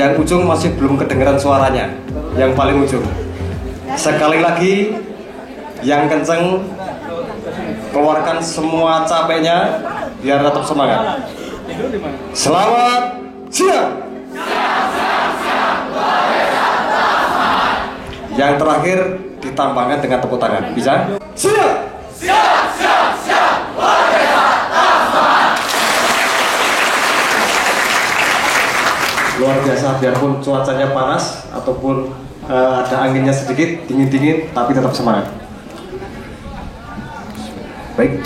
Yang ujung masih belum kedengeran suaranya. Yang paling ujung. Sekali lagi, yang kenceng, keluarkan semua capeknya biar tetap semangat. Selamat siang. Yang terakhir ditambahkan dengan tepuk tangan. Bisa? Siap. Siap, siap, siap. Luar biasa. Luar biasa, biarpun cuacanya panas ataupun ada anginnya sedikit, dingin-dingin, tapi tetap semangat. Baik.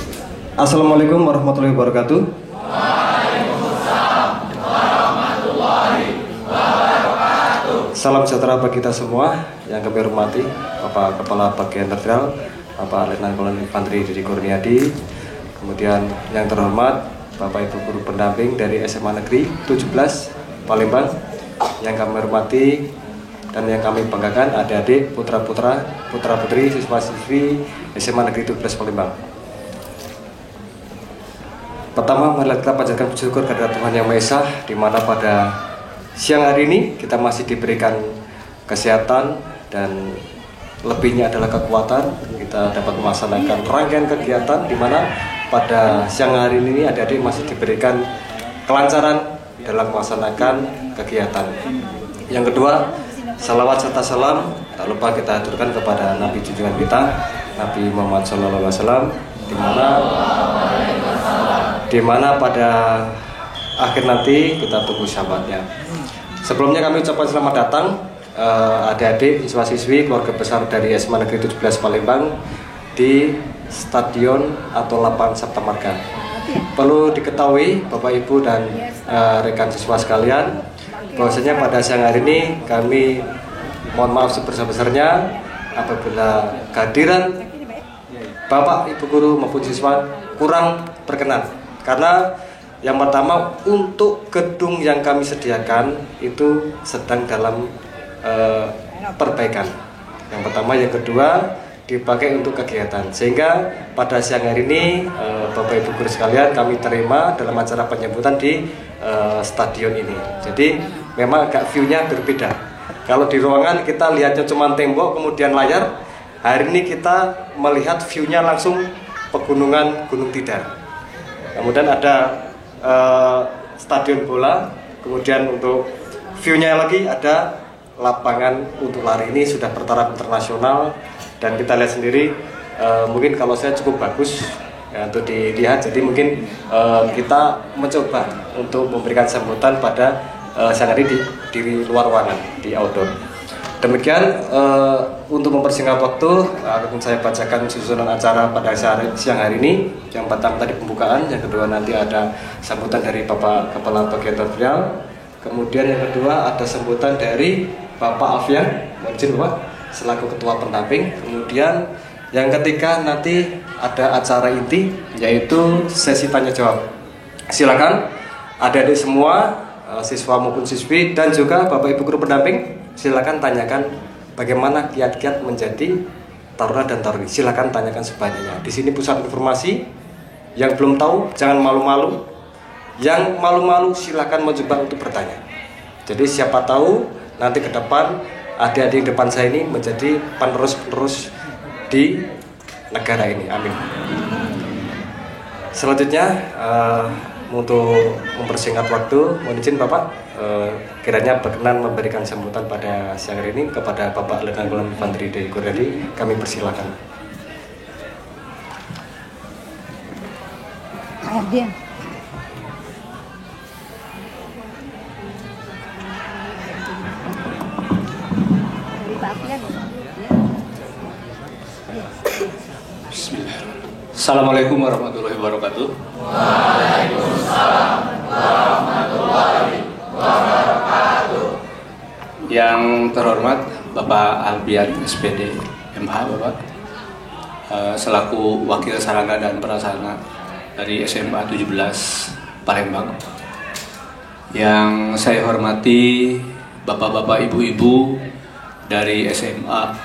Assalamualaikum warahmatullahi wabarakatuh. Waalaikumsalam warahmatullahi wabarakatuh. Salam sejahtera bagi kita semua yang kami hormati, Bapak Kepala Bagian Terminal, Bapak Letnan Kolonel Infanteri Didi Kurniadi, kemudian yang terhormat Bapak Ibu Guru Pendamping dari SMA Negeri 17 Palembang, yang kami hormati dan yang kami banggakan adik-adik, putra-putri, siswa-siswi SMA Negeri 17 Palembang. Pertama, mari kita panjatkan puji syukur kepada Tuhan Yang Maha Esa, di mana pada siang hari ini kita masih diberikan kesehatan dan lebihnya adalah kekuatan. Kita dapat melaksanakan rangkaian kegiatan di mana pada siang hari ini adik-adik masih diberikan kelancaran dalam melaksanakan kegiatan. Yang kedua, salawat serta salam tak lupa kita aturkan kepada Nabi junjungan kita, Nabi Muhammad SAW, di mana pada akhir nanti kita tunggu syafaatnya. Sebelumnya kami ucapkan selamat datang adik-adik, siswa-siswi, keluarga besar dari SMA Negeri 17 Palembang di Stadion atau Lapangan Sabta Marga. Perlu diketahui Bapak Ibu dan rekan siswa sekalian, bahwasanya pada siang hari ini kami mohon maaf sebesar-besarnya apabila kehadiran Bapak Ibu guru maupun siswa kurang berkenan. Karena yang pertama, untuk gedung yang kami sediakan itu sedang dalam perbaikan. Yang pertama, yang kedua dipakai untuk kegiatan, sehingga pada siang hari ini Bapak Ibu guru sekalian kami terima dalam acara penyambutan di stadion ini. Jadi memang agak view-nya berbeda. Kalau di ruangan kita lihatnya cuma tembok kemudian layar, hari ini kita melihat view-nya langsung pegunungan Gunung Tidar. Kemudian ada stadion bola, kemudian untuk view-nya lagi ada lapangan untuk lari. Ini sudah bertaraf internasional dan kita lihat sendiri, mungkin kalau saya cukup bagus ya, untuk dilihat. Jadi mungkin kita mencoba untuk memberikan sambutan pada siang hari di luar ruangan, di outdoor. Demikian untuk mempersingkat waktu, akan saya bacakan susunan acara pada siang hari ini. Yang pertama tadi pembukaan, yang kedua nanti ada sambutan dari Bapak Kepala Bagian Terminal, kemudian yang kedua ada sambutan dari Bapak Alfian, izin Bapak, selaku Ketua Pendamping. Kemudian yang ketiga nanti ada acara inti, yaitu sesi tanya jawab. Silakan adik-adik semua, siswa maupun siswi dan juga Bapak Ibu guru pendamping, silakan tanyakan bagaimana kiat-kiat menjadi taruna dan taruni. Silakan tanyakan sebanyaknya. Di sini pusat informasi. Yang belum tahu jangan malu-malu. Yang malu-malu silakan mencoba untuk bertanya. Jadi siapa tahu nanti ke depan adik-adik depan saya ini menjadi penerus-penerus di negara ini. Amin. Selanjutnya untuk mempersingkat waktu, mohon izin Bapak kiranya berkenan memberikan sambutan pada siang hari ini kepada Bapak Letnan Kolonel Infanteri Didi Kurniadi. Kami persilakan. Ardian. Assalamualaikum warahmatullahi wabarakatuh. Waalaikumsalam warahmatullahi wabarakatuh. Yang terhormat Bapak Albian SPD MH, Bapak, selaku Wakil Sarana dan Prasarana dari SMA 17 Palembang. Yang saya hormati Bapak-bapak, Ibu-ibu dari SMA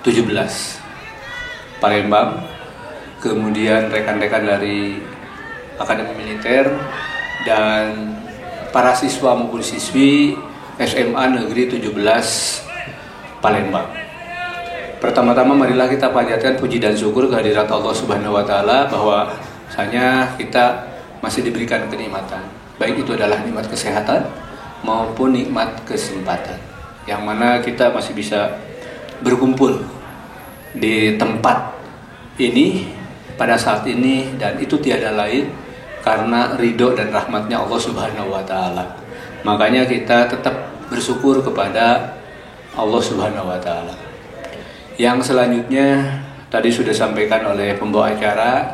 17 Palembang, kemudian rekan-rekan dari Akademi Militer dan para siswa maupun siswi SMA Negeri 17 Palembang. Pertama-tama marilah kita panjatkan puji dan syukur kehadirat Allah Subhanahu wa taala bahwa hanya kita masih diberikan kenikmatan. Baik itu adalah nikmat kesehatan maupun nikmat kesempatan. Yang mana kita masih bisa berkumpul di tempat ini pada saat ini, dan itu tiada lain karena ridho dan rahmatnya Allah Subhanahu wa taala. Makanya kita tetap bersyukur kepada Allah Subhanahu wa taala. Yang selanjutnya tadi sudah disampaikan oleh pembawa acara,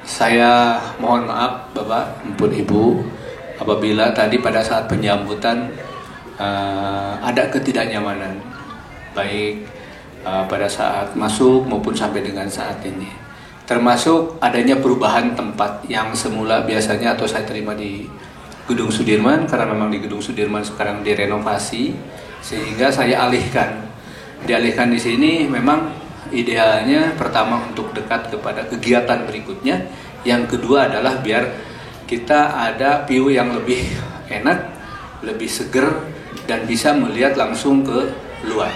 saya mohon maaf Bapak, maupun Ibu, apabila tadi pada saat penyambutan ada ketidaknyamanan, baik pada saat masuk maupun sampai dengan saat ini. Termasuk adanya perubahan tempat yang semula biasanya atau saya terima di Gedung Sudirman, karena memang di Gedung Sudirman sekarang direnovasi, sehingga saya dialihkan di sini. Memang idealnya pertama untuk dekat kepada kegiatan berikutnya, yang kedua adalah biar kita ada view yang lebih enak, lebih seger, dan bisa melihat langsung ke luar.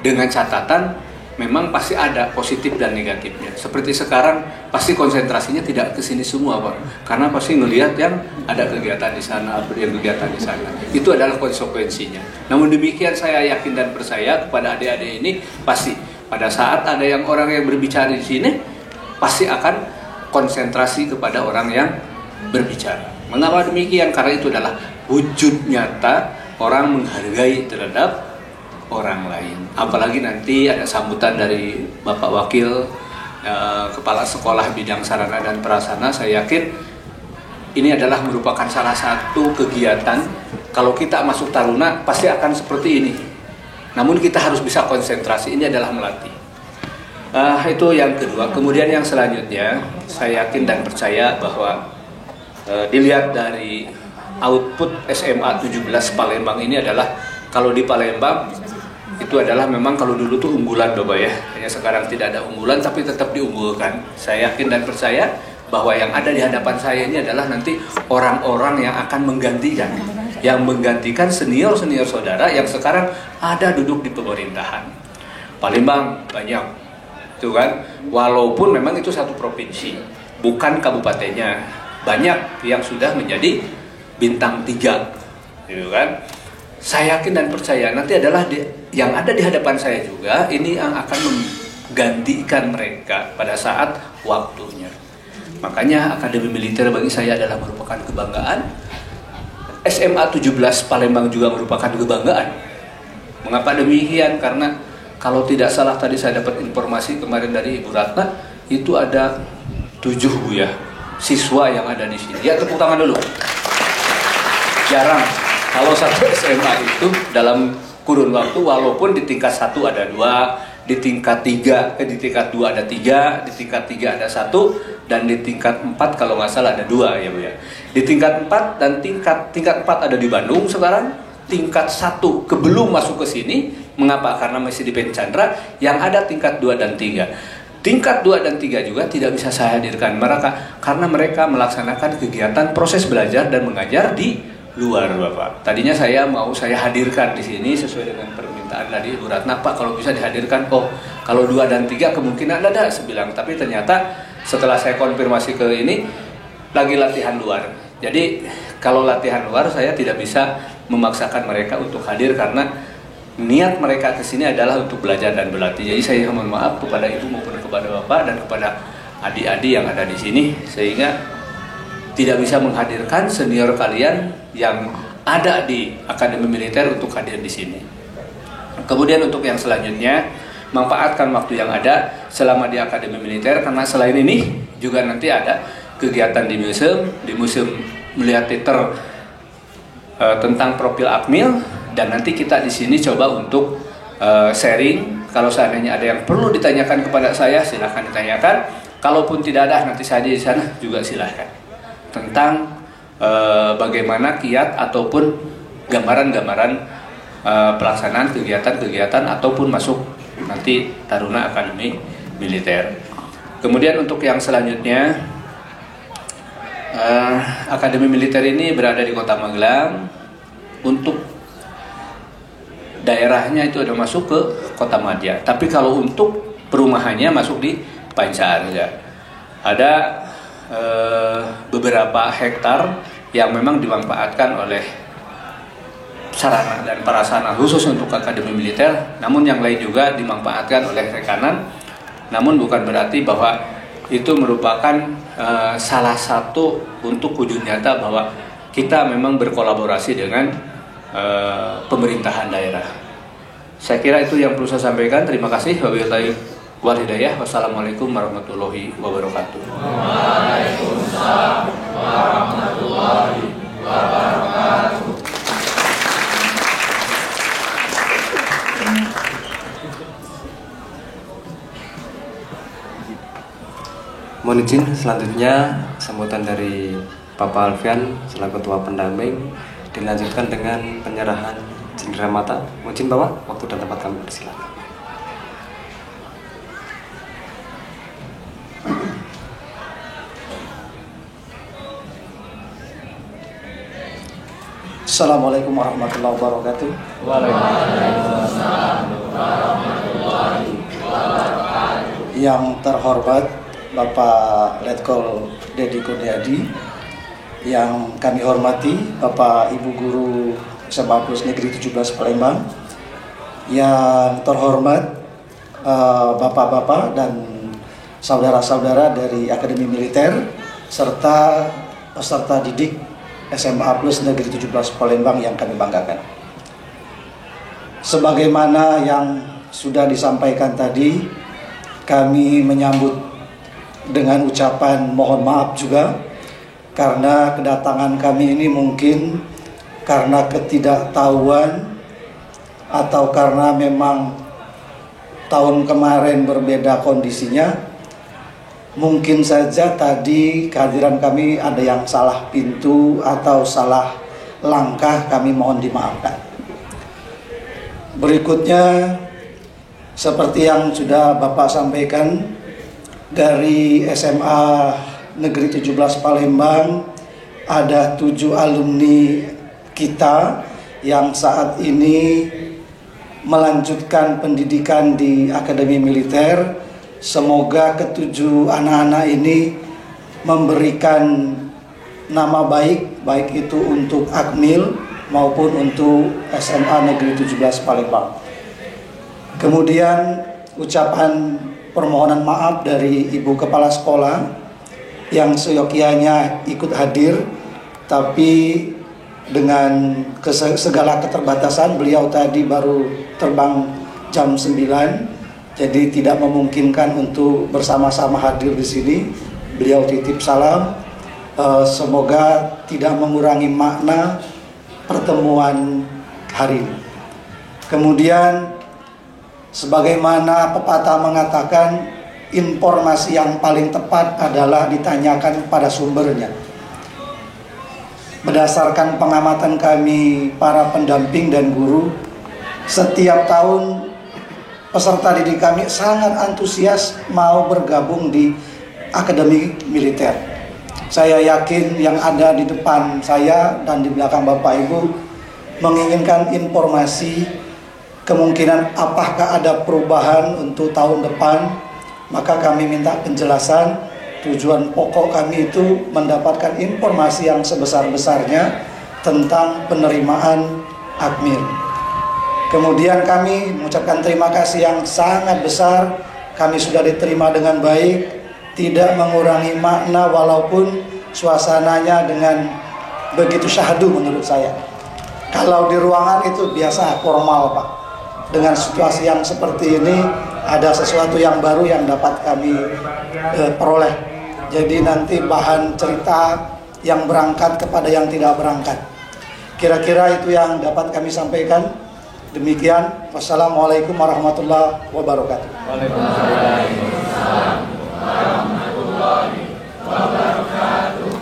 Dengan catatan memang pasti ada positif dan negatifnya. Seperti sekarang pasti konsentrasinya tidak ke sini semua, Pak. Karena pasti ngelihat yang ada kegiatan di sana, yang kegiatan di sana. Itu adalah konsekuensinya. Namun demikian saya yakin dan percaya kepada adik-adik ini, pasti pada saat ada yang orang yang berbicara di sini, pasti akan konsentrasi kepada orang yang berbicara. Mengapa demikian? Karena itu adalah wujud nyata orang menghargai terhadap orang lain. Apalagi nanti ada sambutan dari Bapak Wakil Kepala Sekolah Bidang Sarana dan Prasarana. Saya yakin ini adalah merupakan salah satu kegiatan, kalau kita masuk taruna pasti akan seperti ini. Namun kita harus bisa konsentrasi, ini adalah melatih. Itu yang kedua. Kemudian yang selanjutnya, saya yakin dan percaya bahwa dilihat dari output SMA 17 Palembang ini adalah, kalau di Palembang itu adalah memang kalau dulu tuh unggulan Bapak ya. Hanya sekarang tidak ada unggulan tapi tetap diunggulkan. Saya yakin dan percaya bahwa yang ada di hadapan saya ini adalah nanti orang-orang yang akan menggantikan, yang menggantikan senior-senior saudara yang sekarang ada duduk di pemerintahan. Palembang banyak, itu kan. Walaupun memang itu satu provinsi, bukan kabupatennya. Banyak yang sudah menjadi bintang 3, gitu kan. Saya yakin dan percaya nanti adalah yang ada di hadapan saya juga ini yang akan menggantikan mereka pada saat waktunya. Makanya Akademi Militer bagi saya adalah merupakan kebanggaan. SMA 17 Palembang juga merupakan kebanggaan. Mengapa demikian? Karena kalau tidak salah tadi saya dapat informasi kemarin dari Ibu Ratna, itu ada 7 Bu ya, siswa yang ada di sini. Ya, tepuk tangan dulu. Jarang. Kalau satu SMA itu dalam kurun waktu, walaupun di tingkat 1 ada 2, di tingkat 3, di tingkat 2 ada 3, di tingkat 3 ada 1, dan di tingkat 4 kalau nggak salah ada 2 ya Bu ya. Di tingkat 4 dan tingkat 4 ada di Bandung sekarang, tingkat 1 belum masuk ke sini. Mengapa? Karena masih di Pencandra, yang ada tingkat 2 dan 3. Tingkat 2 dan 3 juga tidak bisa saya hadirkan mereka, karena mereka melaksanakan kegiatan proses belajar dan mengajar di luar Bapak. Tadinya saya hadirkan di sini sesuai dengan permintaan dari Ibu Ratna, Pak kalau bisa dihadirkan. Oh, kalau 2 dan 3 kemungkinan ada, saya bilang. Tapi ternyata setelah saya konfirmasi ke ini, lagi latihan luar. Jadi kalau latihan luar saya tidak bisa memaksakan mereka untuk hadir, karena niat mereka ke sini adalah untuk belajar dan berlatih. Jadi saya mohon maaf kepada Ibu maupun kepada Bapak dan kepada adik-adik yang ada di sini, sehingga tidak bisa menghadirkan senior kalian yang ada di Akademi Militer untuk hadir di sini. Kemudian untuk yang selanjutnya, manfaatkan waktu yang ada selama di Akademi Militer, karena selain ini juga nanti ada kegiatan di museum melihat teater tentang profil Akmil, dan nanti kita di sini coba untuk sharing. Kalau seandainya ada yang perlu ditanyakan kepada saya, silahkan ditanyakan. Kalaupun tidak ada, nanti saya di sana juga silahkan. Tentang bagaimana kiat ataupun gambaran-gambaran pelaksanaan kegiatan-kegiatan ataupun masuk nanti Taruna Akademi Militer. Kemudian untuk yang selanjutnya, Akademi Militer ini berada di Kota Magelang, untuk daerahnya itu ada masuk ke Kota Madya. Tapi kalau untuk perumahannya masuk di Pancarga. Ada beberapa hektar yang memang dimanfaatkan oleh sarana dan prasarana khusus untuk Akademi Militer, namun yang lain juga dimanfaatkan oleh rekanan. Namun bukan berarti bahwa itu merupakan salah satu untuk wujud nyata bahwa kita memang berkolaborasi dengan pemerintahan daerah. Saya kira itu yang perlu saya sampaikan. Terima kasih. Wabillahi wal hidayah. Wassalamualaikum warahmatullahi wabarakatuh. Waalaikumsalam warahmatullahi wabarakatuh. Mohon izin selanjutnya sambutan dari Bapak Alfian selaku Ketua Pendamping dilanjutkan dengan penyerahan cendera mata. Mohon izin Bapak, waktu dan tempat kami persilakan. Assalamualaikum warahmatullahi wabarakatuh. Waalaikumsalam warahmatullahi wabarakatuh. Yang terhormat Bapak Letkol Dedi Kurniadi, yang kami hormati Bapak Ibu Guru SMA Plus Negeri 17 Palembang, yang terhormat Bapak-bapak dan saudara-saudara dari Akademi Militer serta peserta didik SMA Plus Negeri 17 Palembang yang kami banggakan. Sebagaimana yang sudah disampaikan tadi, kami menyambut dengan ucapan mohon maaf juga karena kedatangan kami ini mungkin karena ketidaktahuan atau karena memang tahun kemarin berbeda kondisinya. Mungkin saja tadi kehadiran kami ada yang salah pintu atau salah langkah, kami mohon dimaafkan. Berikutnya seperti yang sudah Bapak sampaikan, dari SMA Negeri 17 Palembang ada 7 alumni kita yang saat ini melanjutkan pendidikan di Akademi Militer. Semoga ketujuh anak-anak ini memberikan nama baik, baik itu untuk Akmil maupun untuk SMA Negeri 17 Palembang. Kemudian ucapan permohonan maaf dari Ibu Kepala Sekolah yang seyogyanya ikut hadir, tapi dengan segala keterbatasan beliau tadi baru terbang jam 9, jadi tidak memungkinkan untuk bersama-sama hadir di sini. Beliau titip salam, semoga tidak mengurangi makna pertemuan hari ini. Kemudian sebagaimana pepatah mengatakan, informasi yang paling tepat adalah ditanyakan pada sumbernya. Berdasarkan pengamatan kami para pendamping dan guru, setiap tahun peserta didik kami sangat antusias mau bergabung di Akademi Militer. Saya yakin yang ada di depan saya dan di belakang Bapak Ibu menginginkan informasi kemungkinan apakah ada perubahan untuk tahun depan. Maka kami minta penjelasan. Tujuan pokok kami itu mendapatkan informasi yang sebesar-besarnya tentang penerimaan Akmil. Kemudian kami mengucapkan terima kasih yang sangat besar. Kami sudah diterima dengan baik, tidak mengurangi makna walaupun suasananya dengan begitu syahdu menurut saya. Kalau di ruangan itu biasa formal Pak. Dengan situasi yang seperti ini ada sesuatu yang baru yang dapat kami peroleh. Jadi nanti bahan cerita yang berangkat kepada yang tidak berangkat. Kira-kira itu yang dapat kami sampaikan. Demikian. Wassalamualaikum warahmatullahi wabarakatuh. Waalaikumsalam warahmatullahi wabarakatuh.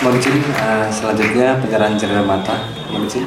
Mohon izin selanjutnya penyerahan cendera mata. Mohon izin.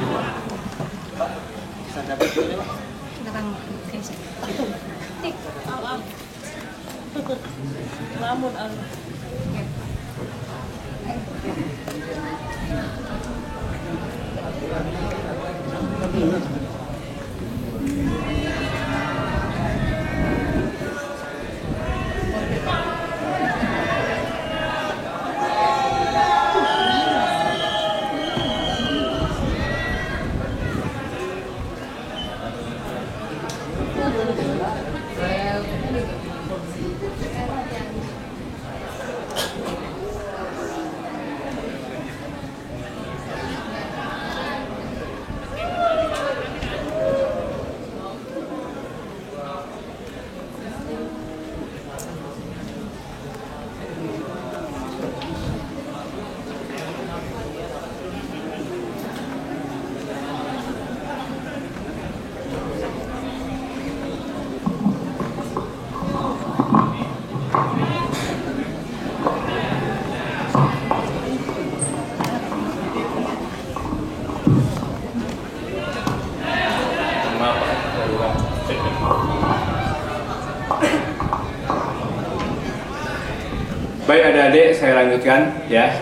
saya lanjutkan ya.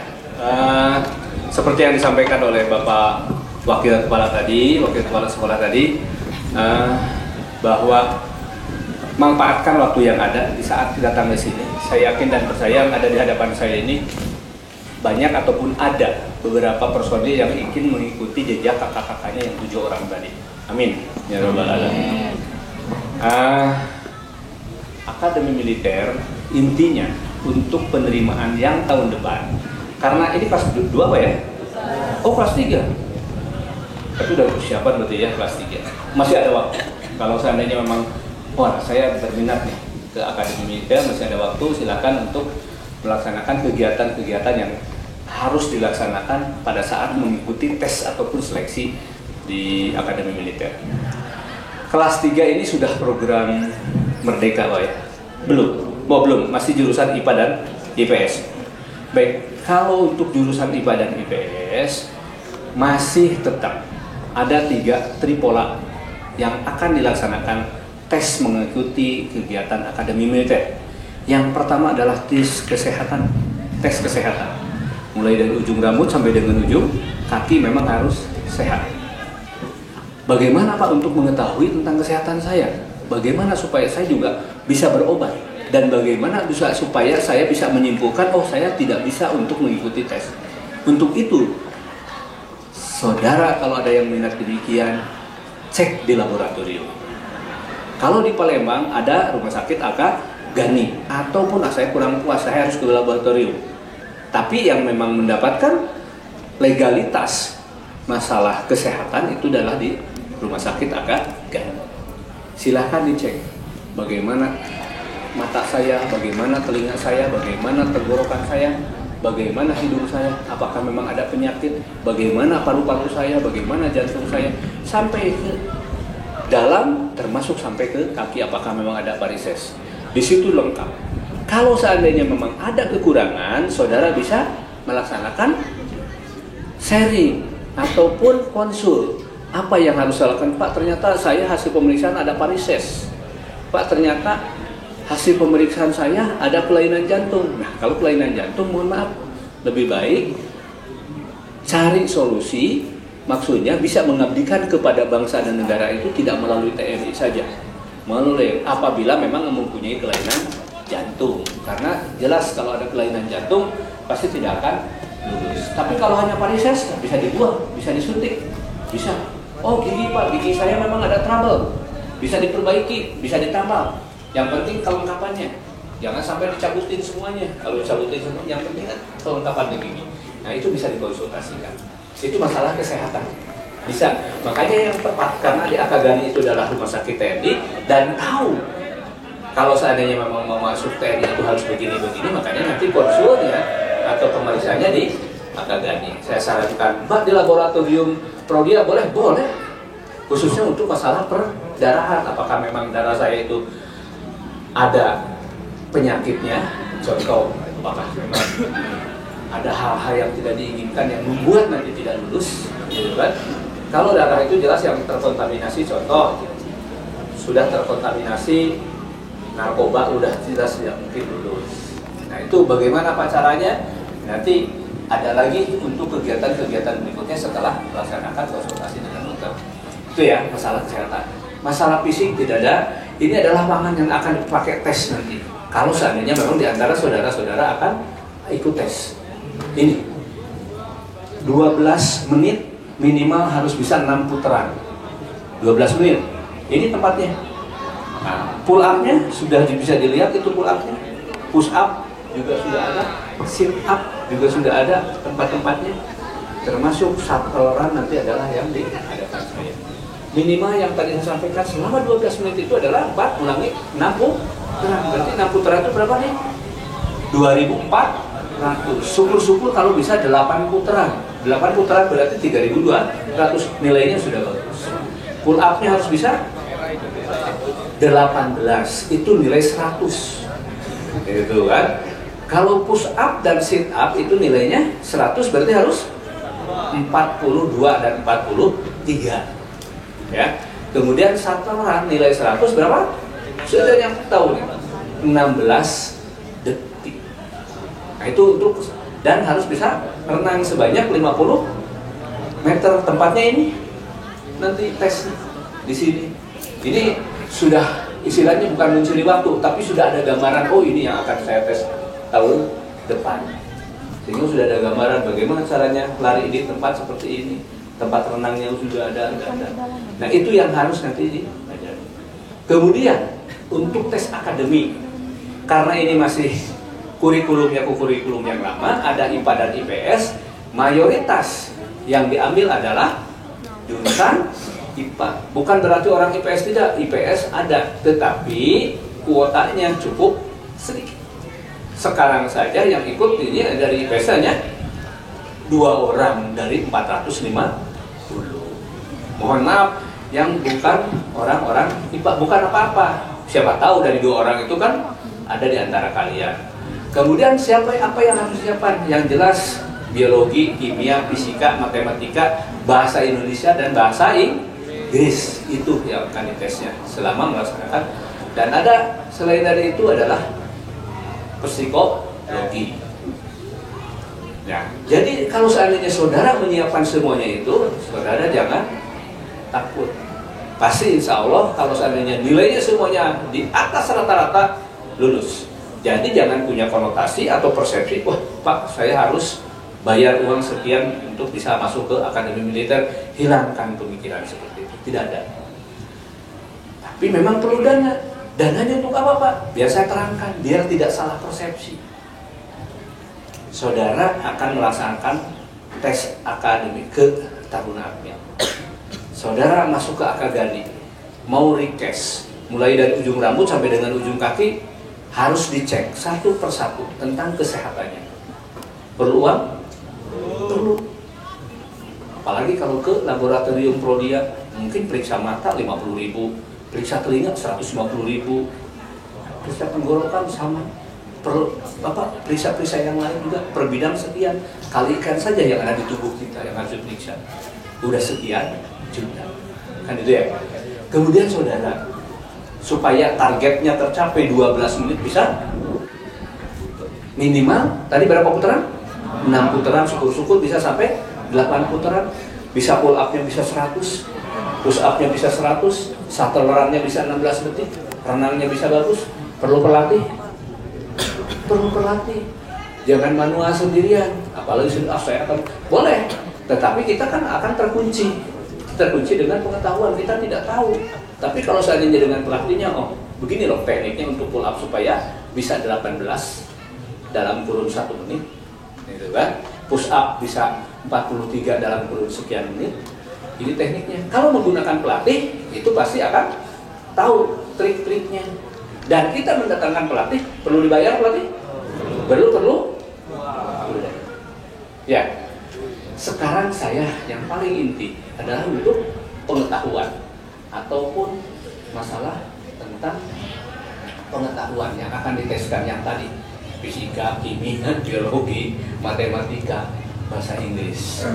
Seperti yang disampaikan oleh Bapak Wakil Kepala Sekolah tadi, bahwa manfaatkan waktu yang ada di saat datang ke sini. Saya yakin dan percaya yang ada di hadapan saya ini banyak ataupun ada beberapa personil yang ingin mengikuti jejak kakak-kakaknya yang 7 orang tadi. Amin. Ya Rabbal Alamin. Akademi Militer intinya untuk penerimaan yang tahun depan. Karena ini kelas 2 apa ya? Oh, kelas 3. Tapi udah persiapan berarti ya kelas 3. Masih ada waktu. Kalau seandainya memang wah saya berminat nih ke Akademi Militer, masih ada waktu, silakan untuk melaksanakan kegiatan-kegiatan yang harus dilaksanakan pada saat mengikuti tes ataupun seleksi di Akademi Militer. Kelas 3 ini sudah program Merdeka Pak ya? Belum, masih jurusan IPA dan IPS. Baik, kalau untuk jurusan IPA dan IPS masih tetap ada 3 tripola yang akan dilaksanakan tes mengikuti kegiatan Akademi Militer. Yang pertama adalah tes kesehatan. Mulai dari ujung rambut sampai dengan ujung kaki memang harus sehat. Bagaimana Pak untuk mengetahui tentang kesehatan saya? Bagaimana supaya saya juga bisa berobat? Dan bagaimana bisa supaya saya bisa menyimpulkan, oh saya tidak bisa untuk mengikuti tes. Untuk itu, saudara kalau ada yang minat demikian, cek di laboratorium. Kalau di Palembang ada rumah sakit Akagani, ataupun saya kurang puas, saya harus ke laboratorium. Tapi yang memang mendapatkan legalitas masalah kesehatan itu adalah di rumah sakit Akagani. Silahkan dicek bagaimana mata saya, bagaimana telinga saya, bagaimana tenggorokan saya, bagaimana hidung saya, apakah memang ada penyakit, bagaimana paru-paru saya, bagaimana jantung saya, sampai ke dalam, termasuk sampai ke kaki, apakah memang ada varises. Di situ lengkap. Kalau seandainya memang ada kekurangan, saudara bisa melaksanakan sharing ataupun konsul. Apa yang harus saya lakukan? Pak, ternyata saya hasil pemeriksaan ada varises. Pak, ternyata hasil pemeriksaan saya ada kelainan jantung. Nah, kalau kelainan jantung, mohon maaf, lebih baik cari solusi, maksudnya bisa mengabdikan kepada bangsa dan negara itu tidak melalui TNI saja, melalui apabila memang mempunyai kelainan jantung. Karena jelas kalau ada kelainan jantung pasti tidak akan lulus. Tapi kalau hanya varises bisa dibuang, bisa disuntik, bisa. Oh gigi Pak, gigi saya memang ada trouble, bisa diperbaiki, bisa ditambal. Yang penting kelengkapannya, jangan sampai dicabutin semuanya. Kalau dicabutin semua, yang penting kan kelengkapan gigi. Nah itu bisa dikonsultasikan. Itu masalah kesehatan. Bisa. Makanya yang tepat, karena di Akagani itu adalah rumah sakit TNI dan tahu kalau seandainya memang mau masuk TNI itu harus begini-begini, makanya nanti konsulnya atau pemeriksaannya di Akagani. Saya sarankan, Mbak di laboratorium Prodia boleh? Boleh. Khususnya untuk masalah perdarahan, apakah memang darah saya itu ada penyakitnya, contoh apakah memang ada hal-hal yang tidak diinginkan yang membuat nanti tidak lulus, gitu kan? Kalau darah itu jelas yang terkontaminasi, contoh sudah terkontaminasi narkoba, udah jelas tidak mungkin lulus. Nah itu bagaimana Pak caranya? Nanti ada lagi untuk kegiatan-kegiatan berikutnya setelah melaksanakan konsultasi dengan dokter. Itu ya masalah kesehatan. Masalah fisik tidak ada. Ini adalah lapangan yang akan dipakai tes nanti. Kalau seandainya memang diantara saudara-saudara akan ikut tes. Ini 12 menit minimal harus bisa 6 putaran. 12 menit. Ini tempatnya. Nah, pull up-nya sudah bisa dilihat, itu pull up-nya. Push up juga sudah ada, sit up juga sudah ada tempat-tempatnya. Termasuk shuttle run nanti adalah yang di hadapan saya. Minimal yang tadi saya sampaikan selama 12 menit itu adalah 4 ulangi 6 putaran. Berarti 6 putaran itu berapa nih? 2.400. Syukur-syukur kalau bisa 8 putaran. 8 putaran berarti 3.200. Nilainya sudah bagus. Pull up-nya harus bisa 18. Itu nilai 100. Gitu kan? Kalau push up dan sit up itu nilainya 100, berarti harus 42 dan 43. Ya. Kemudian shuttle run nilai 100 berapa? Sudah yang tahu nih, 16 detik. Nah itu untuk, dan harus bisa renang sebanyak 50 meter. Tempatnya ini nanti tes di sini. Ini sudah istilahnya bukan mencuri waktu, tapi sudah ada gambaran, oh ini yang akan saya tes tahun depan. Sehingga sudah ada gambaran bagaimana caranya lari di tempat seperti ini, tempat renangnya sudah ada. Nah itu yang harus nanti dipelajari. Kemudian untuk tes akademik, karena ini masih kurikulumnya yang lama, ada IPA dan IPS, mayoritas yang diambil adalah jurusan IPA. Bukan berarti orang IPS tidak, IPS ada, tetapi kuotanya cukup sedikit. Sekarang saja yang ikut ini dari IPS hanya 2 orang dari 450. Mohon maaf, yang bukan orang-orang IPA, bukan apa-apa. Siapa tahu dari 2 orang itu kan ada di antara kalian. Kemudian apa yang harus disiapkan? Yang jelas biologi, kimia, fisika, matematika, bahasa Indonesia dan bahasa Inggris, itu yang akan ditesnya selama melaksanakan. Dan ada selain dari itu adalah psikologi. Ya, jadi kalau seandainya saudara menyiapkan semuanya itu, saudara jangan takut. Pasti insya Allah kalau seandainya nilainya semuanya di atas rata-rata, lulus. Jadi jangan punya konotasi atau persepsi, wah Pak saya harus bayar uang sekian untuk bisa masuk ke akademi militer. Hilangkan pemikiran seperti itu, tidak ada. Tapi memang perlu dana. Dananya untuk apa Pak? Biar saya terangkan, biar tidak salah persepsi. Saudara akan melaksanakan tes akademik ke Taruna Akmil. Saudara masuk ke akademi, mau request, mulai dari ujung rambut sampai dengan ujung kaki, harus dicek satu persatu tentang kesehatannya. Perlu uang? Perlu. Apalagi kalau ke laboratorium Prodia, mungkin periksa mata 50.000, periksa telinga 150.000, periksa tenggorokan sama. Perlu periksa yang lain juga per bidang sekian. Kalikan saja yang ada di tubuh kita yang harus diperiksa. Udah sekian juta. Kan itu ya. Kemudian saudara, supaya targetnya tercapai 12 menit bisa minimal tadi berapa putaran? 6 putaran, syukur-syukur bisa sampai 8 putaran. Bisa pull up-nya bisa 100, push up-nya bisa 100, shuttle run-nya bisa 16 detik, renangnya bisa bagus. Perlu pelatih? Perlu pelatih. Jangan manual sendirian, apalagi saya akan boleh, tetapi kita kan akan terkunci dengan pengetahuan, kita tidak tahu. Tapi kalau seandainya dengan pelatihnya, oh begini loh tekniknya untuk pull up supaya bisa 18 dalam kurun 1 menit, gitu kan? Push up bisa 43 dalam kurun sekian menit. Ini tekniknya. Kalau menggunakan pelatih, itu pasti akan tahu trik-triknya. Dan kita mendatangkan pelatih, perlu dibayar pelatih? Perlu. Ya. Sekarang saya yang paling inti adalah untuk pengetahuan ataupun masalah tentang pengetahuan yang akan diteskan yang tadi, fisika, kimia, biologi, matematika, bahasa Inggris.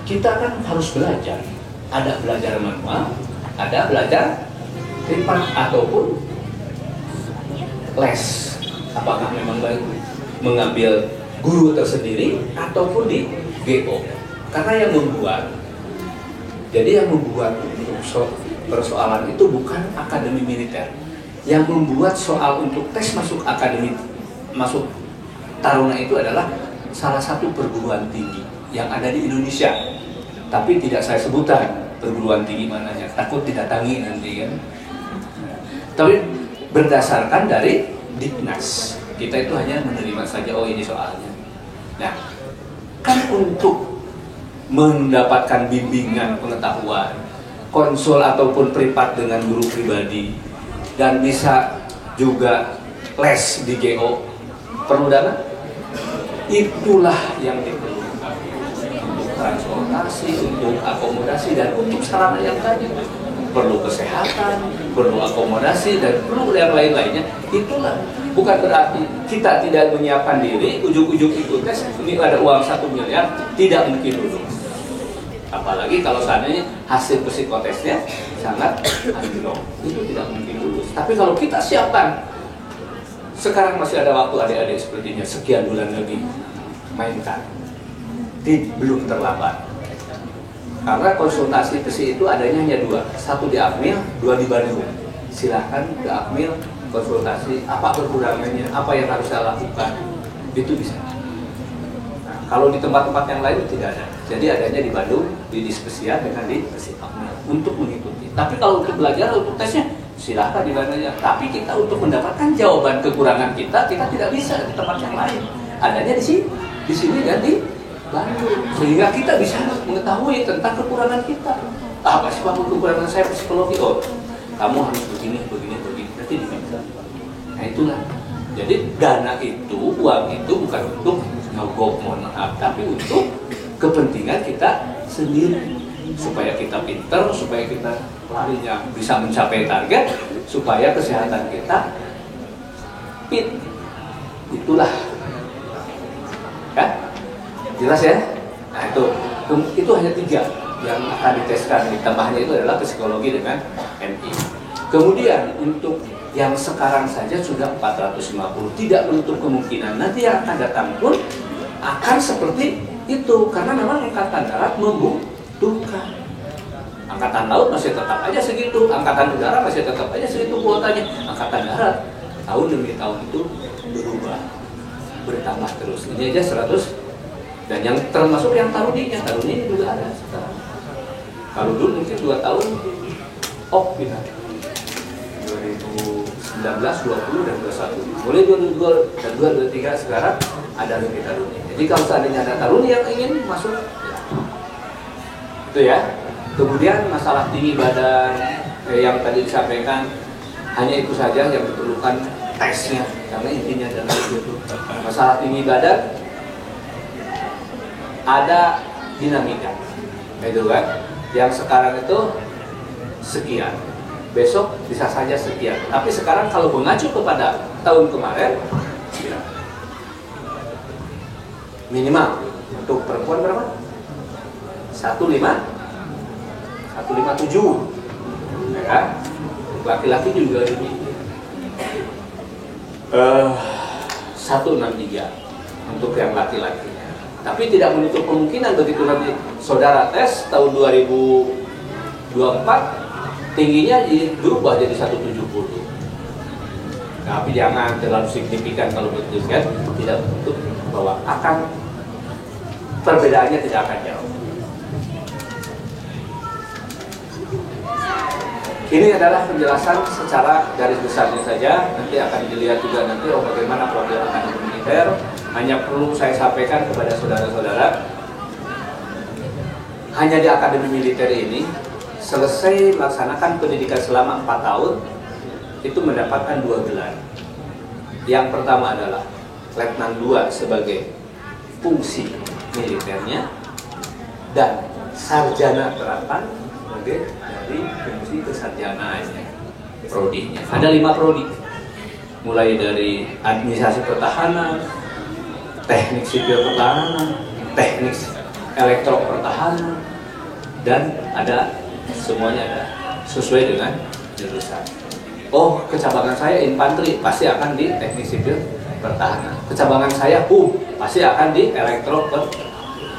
Kita kan harus belajar. Ada belajar manual, ada belajar privat ataupun les. Apakah memang baik mengambil guru tersendiri ataupun di GO? Karena yang membuat persoalan itu bukan akademi militer. Yang membuat soal untuk tes masuk akademi, masuk Taruna itu adalah salah satu perguruan tinggi yang ada di Indonesia. Tapi tidak saya sebutkan perguruan tinggi mananya, takut didatangi nanti kan. Tapi berdasarkan dari Diknas, kita itu hanya menerima saja, oh ini soalnya. Nah, kan untuk mendapatkan bimbingan pengetahuan, konsul ataupun privat dengan guru pribadi, dan bisa juga les di GO, perlu dana? Itulah yang diperlukan untuk transportasi, untuk akomodasi, dan untuk sarana yang tadi. Perlu kesehatan, perlu akomodasi, dan perlu yang lain-lainnya. Itulah, bukan berarti kita tidak menyiapkan diri, ujuk-ujuk ikut tes, ini ada uang 1 miliar, tidak mungkin dulu. Apalagi kalau seandainya hasil psikotesnya sangat anjlok, itu tidak mungkin lulus. Tapi kalau kita siapkan Sekarang masih ada waktu adik-adik sepertinya sekian bulan lagi mainkan. Belum terlambat. Karena konsultasi PSI itu adanya hanya 2, 1 di Akmil, 2 di Bandung. Silahkan ke Akmil konsultasi apa kekurangannya, apa yang harus saya lakukan, itu bisa. Nah, kalau di tempat-tempat yang lain tidak ada. Jadi adanya di Bandung, di Dispesial dengan di PSI Akmil untuk mengikuti. Tapi kalau untuk belajar, untuk tesnya silahkan di mana aja. Tapi kita untuk mendapatkan jawaban kekurangan kita tidak bisa di tempat yang lain. Adanya di sini dan di Bandung. Sehingga kita bisa mengetahui tentang kekurangan kita. Apa sih kekurangan saya psikologi? Oh, kamu harus begini. Nanti diminta. Nah itulah. Jadi dana itu, uang itu bukan untuk nyogok, mohon maaf, tapi untuk kepentingan kita sendiri. Supaya kita pinter, supaya kita larinya bisa mencapai target, supaya kesehatan kita fit. Itulah. Kan? Jelas ya? Nah itu hanya 3 yang akan diteskan. Ditambahnya itu adalah psikologi dengan MI. Kemudian untuk yang sekarang saja sudah 450, tidak menutup kemungkinan nanti yang akan datang pun akan seperti itu, karena memang angkatan darat membutuhkan. Angkatan laut masih tetap aja segitu, angkatan udara masih tetap aja segitu kuotanya. Angkatan darat tahun demi tahun itu berubah, bertambah terus. Ini aja 100. Dan yang termasuk yang taruninya juga ada sekarang. Kalau dulu mungkin 2 tahun kita 2019, 20 dan 21. Mulai 22 dan 23 sekarang ada lebih taruni. Jadi kalau seandainya ada taruni yang ingin masuk, itu ya. Kemudian masalah tinggi badan yang tadi disampaikan, hanya itu saja yang diperlukan tesnya, karena intinya adalah itu. Masalah tinggi badan ada dinamika, itu kan? Yang sekarang itu sekian, besok bisa saja sekian. Tapi sekarang kalau mengacu kepada tahun kemarin, minimal untuk perempuan berapa? 157, ya. Laki-laki juga lebih 163 untuk yang laki-lakinya. Tapi tidak menutup kemungkinan begitu nanti saudara tes tahun 2024 tingginya berubah jadi 170. Tapi jangan terlalu signifikan kalau begitu kan, tidak menutup bahwa akan perbedaannya tidak akan jauh. Ini adalah penjelasan secara garis besarnya saja. Nanti akan dilihat juga nanti bagaimana profil akademi militer. Hanya perlu saya sampaikan kepada saudara-saudara, hanya di akademi militer ini selesai melaksanakan pendidikan selama 4 tahun itu mendapatkan 2 gelar. Yang pertama adalah Letnan 2 sebagai fungsi militernya dan sarjana terapan sebagai dari fungsi kesarjanaannya, prodinya. Ada 5 prodi, mulai dari administrasi pertahanan, teknik sipil pertahanan, teknik elektro pertahanan, dan ada semuanya ada sesuai dengan jurusan. Oh, kecabangan saya infanteri, pasti akan di teknik sipil pertahanan. Kecabangan saya pasti akan di elektro pertahanan.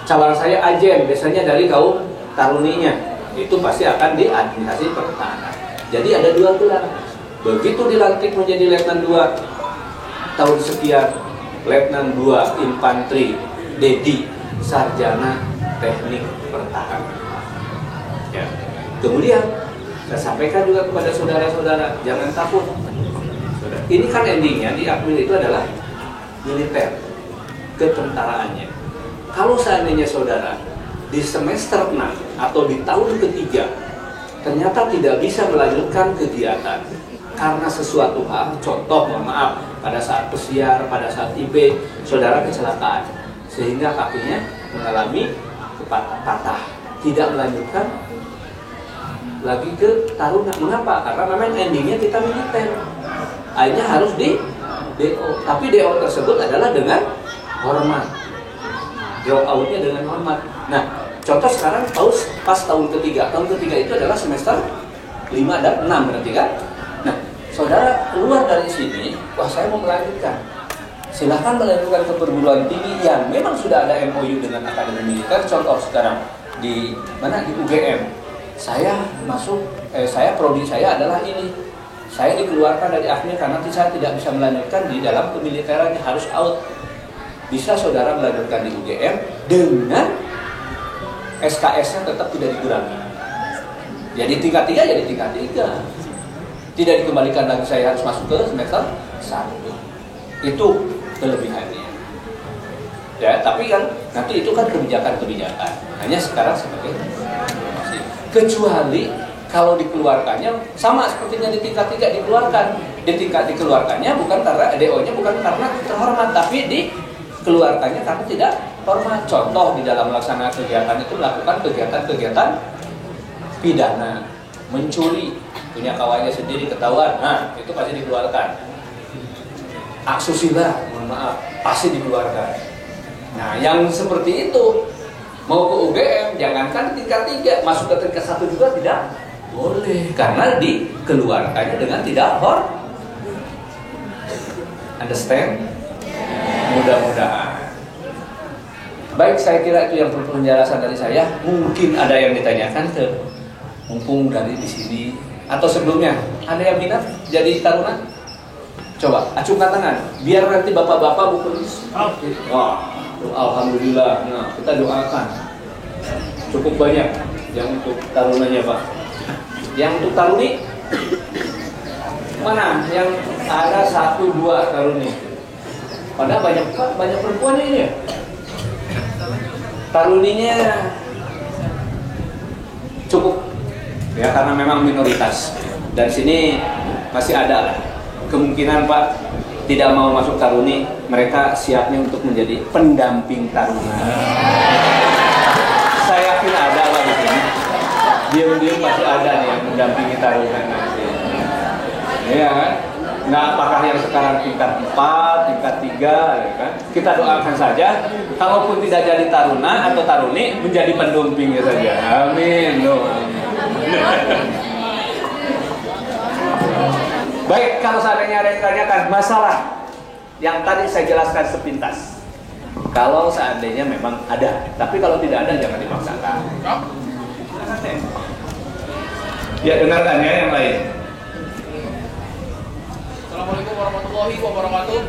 Cabangan saya ajen, biasanya dari kaum taruninya, itu pasti akan di administrasi pertahanan. Jadi ada 2 gelar. Begitu dilantik menjadi Letnan 2 tahun sekian, Letnan 2 Infanteri Dedi Sarjana Teknik Pertahanan. Ya. Kemudian saya sampaikan juga kepada saudara-saudara, jangan takut. Ini kan endingnya di Akmil itu adalah militer, ketentaraannya. Kalau seandainya saudara di semester 6 atau di tahun ketiga ternyata tidak bisa melanjutkan kegiatan karena sesuatu hal, contoh mohon maaf, pada saat pesiar, pada saat IB, saudara kecelakaan sehingga kakinya mengalami patah, tidak melanjutkan lagi ke taruna. Mengapa? Karena memang endingnya kita militer, akhirnya harus di DO, tapi DO tersebut adalah dengan hormat, drop out-nya dengan hormat. Nah, contoh sekarang pas tahun ketiga itu adalah semester 5 dan 6 berarti kan? Nah, saudara keluar dari sini, wah saya mau melanjutkan, silahkan melanjutkan ke perguruan tinggi yang memang sudah ada MOU dengan Akademi Militer. Contoh sekarang di mana, di UGM, saya masuk, saya prodi saya adalah ini, saya dikeluarkan dari AKMIL karena saya tidak bisa melanjutkan di dalam kemiliterannya, harus out. Bisa saudara melanjutkan di UGM dengan SKS-nya tetap tidak dikurangi. Jadi tingkat 3 jadi tingkat 3. Tidak dikembalikan lagi saya harus masuk ke semester 1. Itu kelebihannya. Ya, tapi kan nanti itu kan kebijakan-kebijakan. Hanya sekarang sebagai informasi. Kecuali kalau dikeluarkannya sama sepertinya di tingkat 3 dikeluarkan. Di tingkat dikeluarkannya bukan karena DO-nya bukan karena terhormat, tapi dikeluarkannya karena tidak hormat. Contoh di dalam melaksanakan kegiatan itu melakukan kegiatan-kegiatan pidana, mencuri, punya kawannya sendiri ketahuan, nah itu pasti dikeluarkan. Asusila, mohon maaf, pasti dikeluarkan. Nah yang seperti itu mau ke UGM, jangankan tingkat 3, masuk ke tingkat 1 juga tidak boleh, karena dikeluarkannya dengan tidak hormat. Understand? Mudah-mudahan. Baik, saya kira itu yang penjelasan dari saya. Mungkin ada yang ditanyakan ke, mumpung dari di sini atau sebelumnya, ada yang minat jadi taruna? Coba acungkan tangan, biar nanti bapak-bapak buku. Wah, alhamdulillah. Nah, kita doakan. Cukup banyak yang untuk tarunanya, Pak. Yang untuk taruni mana? Yang ada 1-2 taruni. Padahal banyak, Pak, banyak perempuan ini ya. Taruninya cukup ya, karena memang minoritas. Dan sini masih ada kemungkinan, Pak, tidak mau masuk taruni, mereka siapnya untuk menjadi pendamping taruna. Saya yakin ada, Pak, di sini. Diam-diam masih ada nih yang mendampingi taruna nanti. Ya kan? Nah, apakah yang sekarang tingkat 4, tingkat 3, ya kan? Kita doakan saja, kalaupun tidak jadi taruna atau taruni, menjadi pendampingnya saja. Amin. Baik, kalau seandainya ada yang tanyakan masalah yang tadi saya jelaskan sepintas, kalau seandainya memang ada, tapi kalau tidak ada jangan dipaksakan. Ya, dengarkan ya yang lain. Assalamualaikum warahmatullahi wabarakatuh.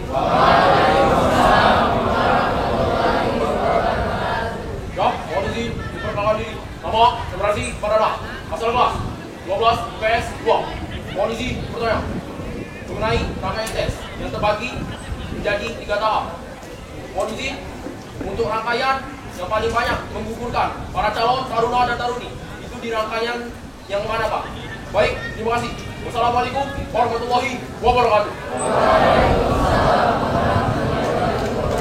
Ya, mohon izin diperkenalkan diri. Nama, generasi, Badana, asal kelas 12 PS 2. Mohon izin bertanya mengenai rangkaian tes yang terbagi menjadi 3 tahap. Mohon izin untuk rangkaian yang paling banyak menggugurkan para calon taruna dan taruni itu di rangkaian yang mana, Pak? Baik, terima kasih. Wassalamualaikum warahmatullahi wabarakatuh.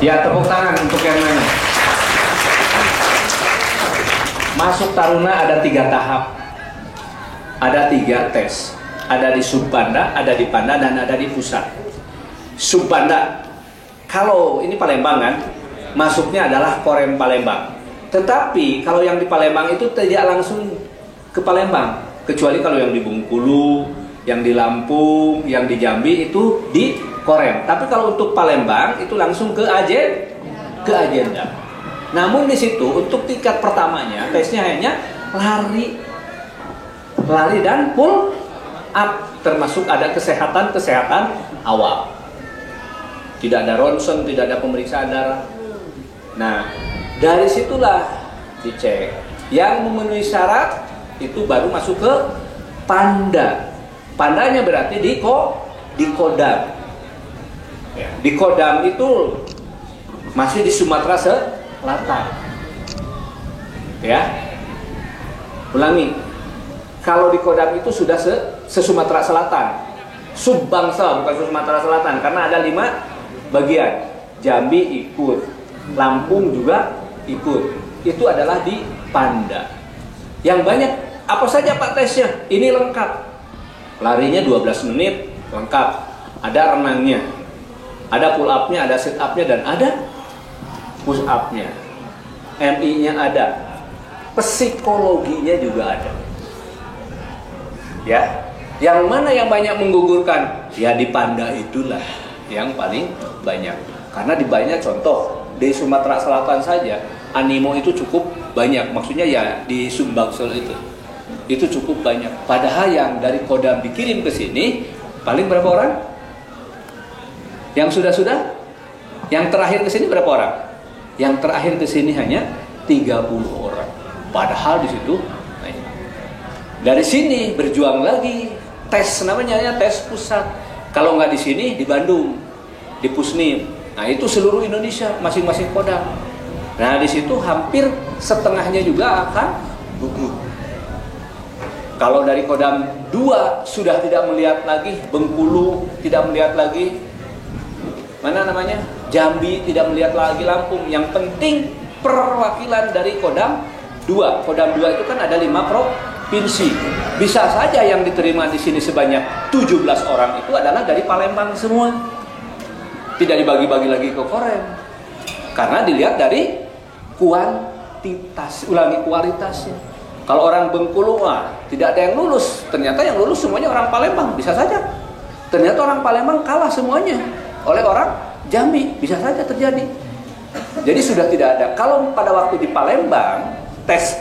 Ya, tepuk tangan untuk yang nanya. Masuk taruna ada 3 tahap, ada 3 tes, ada di Subbanda, ada di Panda, dan ada di pusat. Subbanda, kalau ini Palembang kan, masuknya adalah Korem Palembang. Tetapi kalau yang di Palembang itu tidak langsung ke Palembang, kecuali kalau yang di Bengkulu, yang di Lampung, yang di Jambi itu di Korem. Tapi kalau untuk Palembang itu langsung ke agenda. Namun di situ untuk tingkat pertamanya tesnya hanya lari dan pull up, termasuk ada kesehatan awal. Tidak ada ronsen, tidak ada pemeriksaan darah. Nah, dari situlah dicek. Yang memenuhi syarat itu baru masuk ke Panda. Pandanya berarti di Kodam. Ya, di Kodam itu masih di Sumatera Selatan. Ya. Ulangi. Kalau di Kodam itu sudah se-Sumatera Selatan. Subbangsa, bukan Sumatera Selatan, karena ada 5 bagian. Jambi ikut, Lampung juga ikut. Itu adalah di Panda. Yang banyak apa saja, Pak, tesnya? Ini lengkap. Larinya 12 menit, lengkap. Ada renangnya, ada pull up-nya, ada sit up-nya, dan ada push up-nya. MI-nya ada. Psikologinya juga ada. Ya. Yang mana yang banyak menggugurkan? Ya di Panda itulah yang paling banyak. Karena di banyak contoh di Sumatera Selatan saja animo itu cukup banyak. Maksudnya ya di Sumbangsel itu cukup banyak. Padahal yang dari Kodam dikirim ke sini paling berapa orang? Yang sudah? Yang terakhir ke sini berapa orang? Yang terakhir ke sini hanya 30 orang. Padahal di situ dari sini berjuang lagi tes, namanya ya tes pusat. Kalau nggak di sini di Bandung, di Pusnim. Nah itu seluruh Indonesia masing-masing Kodam. Nah di situ hampir setengahnya juga akan gugur. Kalau dari Kodam 2 sudah tidak melihat lagi, Bengkulu tidak melihat lagi, mana namanya, Jambi tidak melihat lagi, Lampung. Yang penting perwakilan dari Kodam 2. Kodam 2 itu kan ada 5 provinsi. Bisa saja yang diterima di sini sebanyak 17 orang itu adalah dari Palembang semua. Tidak dibagi-bagi lagi ke Korem. Karena dilihat dari kuantitas, ulangi kualitasnya. Kalau orang Bengkulu, tidak ada yang lulus. Ternyata yang lulus semuanya orang Palembang, bisa saja. Ternyata orang Palembang kalah semuanya oleh orang Jambi, bisa saja terjadi. Jadi sudah tidak ada. Kalau pada waktu di Palembang tes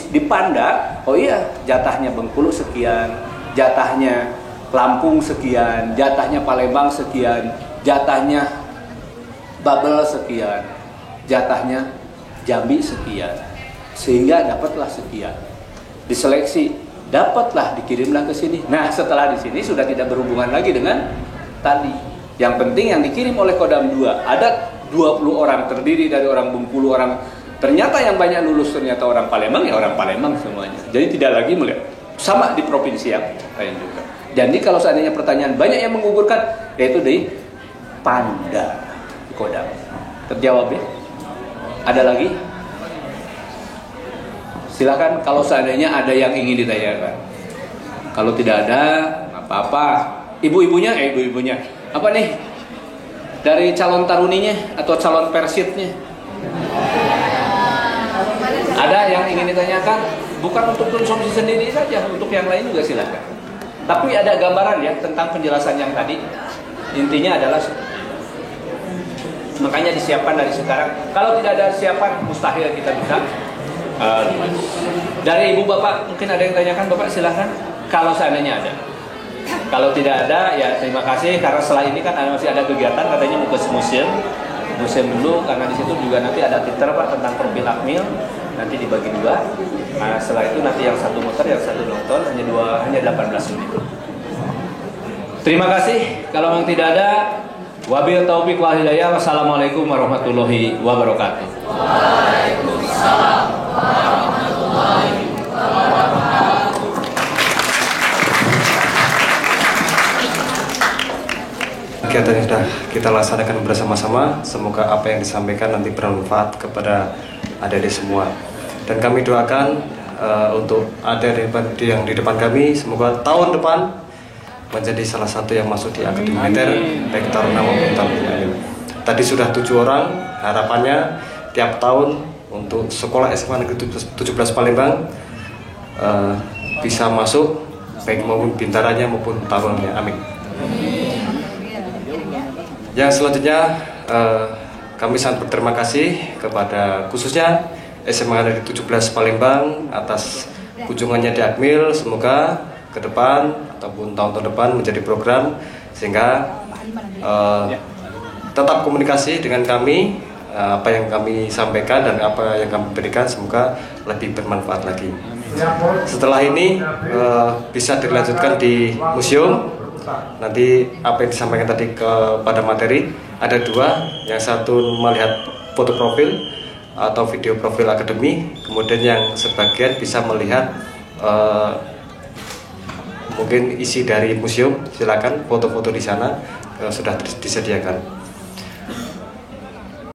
di Panda, oh iya jatahnya Bengkulu sekian, jatahnya Lampung sekian, jatahnya Palembang sekian, jatahnya Babel sekian, jatahnya Jambi sekian, sehingga dapatlah sekian. Diseleksi, dapatlah, dikirimlah ke sini. Nah setelah di sini sudah tidak berhubungan lagi dengan tadi. Yang penting yang dikirim oleh Kodam 2 ada 20 orang, terdiri dari orang Bengkulu, orang ternyata yang banyak lulus ternyata orang Palembang, ya orang Palembang semuanya. Jadi tidak lagi melihat sama di provinsi yang lain juga. Jadi kalau seandainya pertanyaan banyak yang menggugurkan, yaitu di Panda Kodam. Terjawab ya? Ada lagi? Silakan kalau seandainya ada yang ingin ditanyakan. Kalau tidak ada, apa-apa. Ibu-ibunya, ibu-ibunya. Apa nih? Dari calon taruninya atau calon persitnya? Ada yang ingin ditanyakan? Bukan untuk konsumsi sendiri saja, untuk yang lain juga silakan. Tapi ada gambaran ya tentang penjelasan yang tadi. Intinya adalah makanya disiapkan dari sekarang. Kalau tidak ada siapan, mustahil kita bisa. Dari ibu bapak mungkin ada yang tanyakan, bapak silakan. Kalau seandainya ada. Kalau tidak ada, ya terima kasih karena setelah ini kan masih ada kegiatan katanya mau ke museum dulu karena di situ juga nanti ada titer pak tentang profil Akmil, nanti dibagi 2. Nah, setelah itu nanti yang satu muter, yang satu nonton hanya 18 menit. Terima kasih. Kalau memang tidak ada, wabil taufiq wal hidayah. Wassalamualaikum warahmatullahi wabarakatuh. Waalaikumsalam warahmatullahi wabarakatuh. Kegiatan yang sudah kita laksanakan bersama-sama, semoga apa yang disampaikan nanti bermanfaat kepada adik-adik semua. Dan kami doakan untuk adik-adik yang di depan kami, semoga tahun depan menjadi salah satu yang masuk di Akademi Militer, baik Taruna maupun Taruna. Tadi sudah 7 orang, harapannya tiap tahun untuk sekolah SMA Negeri 17 Palembang bisa masuk, baik maupun bintaranya maupun tarunanya. Amin. Yang selanjutnya kami sangat berterima kasih kepada khususnya SMA Negeri 17 Palembang atas kunjungannya di Akmil. Semoga ke depan ataupun tahun-tahun depan menjadi program sehingga tetap komunikasi dengan kami, apa yang kami sampaikan dan apa yang kami berikan semoga lebih bermanfaat lagi. Setelah ini bisa dilanjutkan di museum. Nanti apa yang disampaikan tadi kepada materi ada 2, yang satu melihat foto profil atau video profil akademi, kemudian yang sebagian bisa melihat mungkin isi dari museum. Silakan foto-foto di sana sudah disediakan.